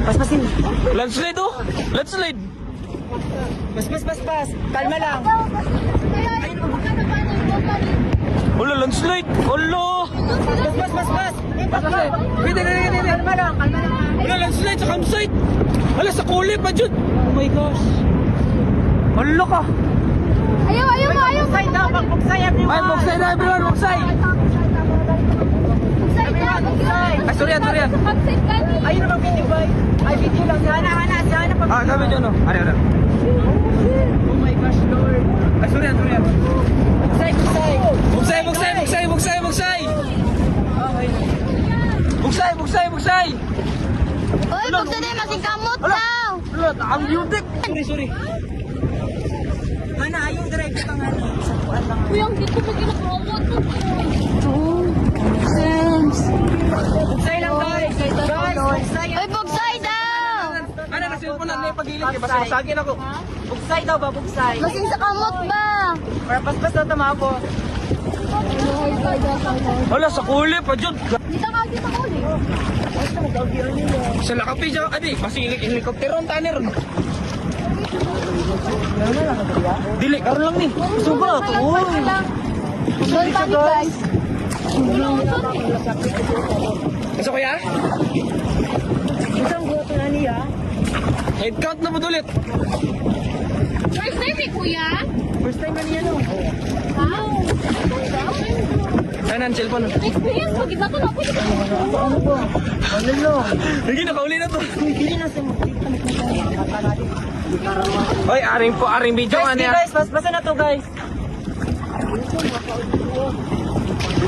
Paspasin. Landslide oh! Landslide! Pas. Kalma lang. Wala, landslide! Wala! Pas. Hindi. Kalma lang. Wala, landslide sa campsite! Wala, sa kulip pa dyan! Oh my gosh. Wala ka! Ayaw mo. Bugsay daw. Bugsay everyone. Ay, buksay na everyone! Buksay! Ay, sorry yan. Ayun naman video boy. Ay, video lang. Sana pa. Ah, sabi dyan oh. Ari. Oh my gosh, Lord. Ay, sorry yan. Bugsay. Buksay! Uy, buksan na masing kamot daw. Wala, ang yutik! Sorry. Hana, ayong direct ka nga na. Sa kuan lang. Kuya, ang dito mo ginakamot. Bugsay lang guys. Bugsay. Uy, buksay daw. Ano, kasi po na may pagilid eh. Basta masagin ako. Bugsay daw ba? Bugsay. Masing sa kamot ba? Para paspas daw tamabo. Wala, sa kulip pa dyan! Dito ka ulit. Sa lakapi dyan, adi, masing helikoptero ang taner. Dili, karoon lang ni. Suba. Don't panic guys. Kasi kuya? Isang goto na niya. Head count na mo ulit. First time ni kuya? First time na niya no. Wow. Saan ang cellphone? Experience mo, gina ko na ako. Ano ba? Ano no? Hindi, nakauli na to. Hindi na sa Hoy, aring video. Guys, Ano yan? guys, paspasan na to guys.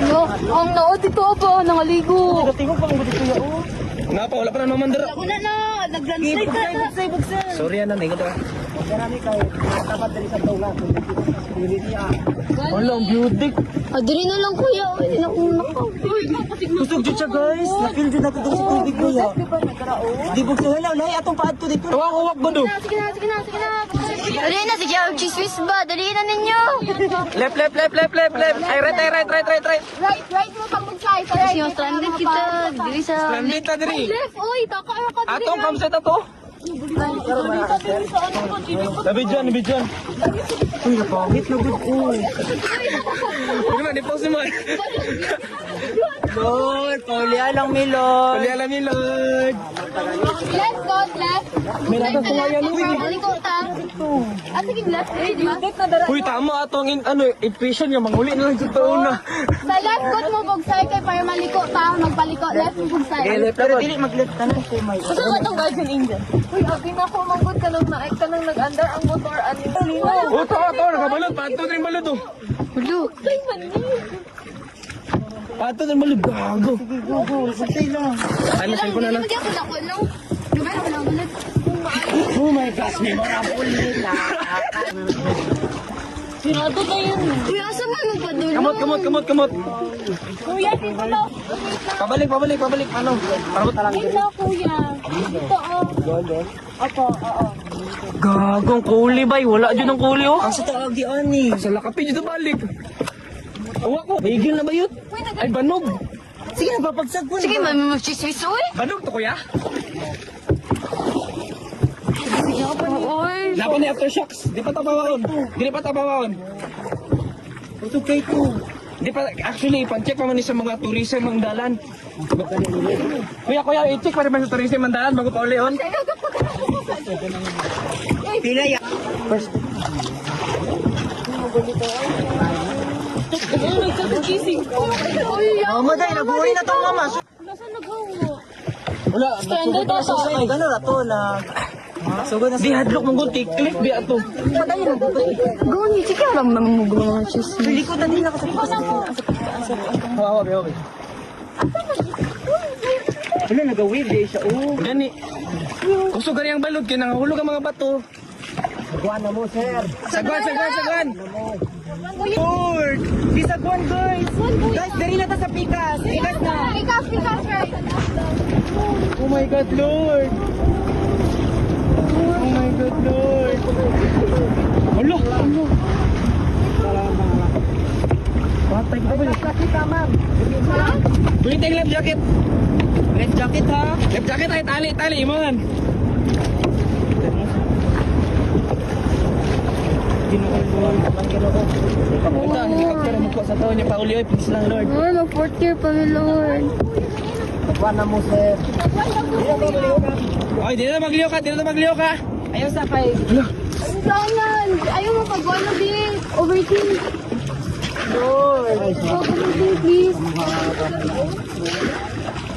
No, ang naot ito ba? Nangaligo. Tingog pa mo dito ya. Oh. Nga pa, wala pa na naman dara. Una na, nag-landslide ka na. Bugsay. Sorry yan, nanay ko to. Marami kayo. Tapat dari sa tawla. Hindi niya. Wala, ang beauty. Dili na lang kuya. Hindi na una ko. Kusog dyan siya guys. Na-feel dyan ako sa tubig ko ya. Di bugsay. Wala, wala. Atong paad ko dito. Uwak ba do? Sige na. Dali na, sige. Swiss ba? Dali na ninyo. Left. Ay, right. Right mo pag mag-try. Kasi yung stranded kita. Dili sa... Stranded na diri. Left, uy. Taka ka dili. Atong campsite na to. Nabidyan. Uy, napangit na good. Uy. Hindi man, i-pause mo. Lord, paulian lang mi Lord. Pali alam ni Lord. Left, God, left. May natin ko nga yan, uy. Malikot ta. Sige, left. Di ba? Uy, tama atong intuition niya. Manguli na lang sa taon na. Sa left, God mo bugsay kay para maliko ta. Magpaliko. Left mo bugsay. Pero dili mag-left ka na ko may. Gusto ko itong guardian angel. Uy, abi na ko manggod ka nang naik ka nang nag-andar ang motor ani. Oh, to, nakabalot. Pato rin balot, oh. Hulo. Pato rin balot. Gago. Bugsay lang. Ano, cellphone na lang. Hindi ako nakulong. Diba ako nakulong? Oh my gosh, memorable nila. Sinado kayo. Kuya, asa man magpadulo? Kamot. Kuya, dito na. Pabalik. Ano? Parang talang Dito na, kuya. Dito, oh. Gagong kuli bay. Wala dyan ang kuli, oh. Ang sa tawag di ani. Sa lakapi dito balik. Awa ko. Maigil na ba yun? Ay, banog. Sige na papagsag ko. Sige, mag-swiss, uy. Banog to, kuya. Uy. Laban ni aftershocks. Di pa tabawaon. Ito kay ko. Di pa, actually, ipan-check pa man ni sa mga tourism ang dalan. Kuya, i-check pa rin ba sa tourism ang dalan bago pa ulion? Pila ya. First. Oh, maday nabuhay na tong mama. Nasaan naghawa? Wala. Stranded ata. Ay, gano'n na to na. Sugod na Di hadlok mong gunti. Click di ato. Gawin, sige, alam naman mo gulo mga cheese. Likod na din ako sa Hawa, hawa. Wala, nag-wave eh siya. Oh. Gani. Kusog gani ang balod. Kinangahulog ang mga bato. Sagwan na mo, sir. Sagwan. Lord! Bisagwan, guys! Guys, dari na ta sa pikas. Pikas na. Pikas, right. Oh my God, Lord. Alo. Patay ko ba yun? Kulitin yung life jacket. Life jacket ha. Life jacket ay tali, imangan. Papunta, helicopter mo po sa taon niya, Pauli, oy, please lang, Lord. Lord, mag-4th year pa mi, Lord. Wala mo sir. Oy, di na magliyo ka. Ayaw sa kay. Sangan! Ayaw mo pag-wala, di. Overthink. Lord. Overthink, please.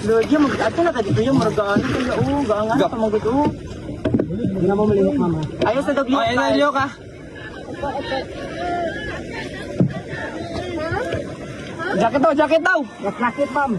Lord, yung ato na ka dito yung margaan kaya gaangan pa magud Hindi na mo malihok mama. Ayaw sa daglo. Oy, naliyo ka. Jacket daw. Jacket ma'am.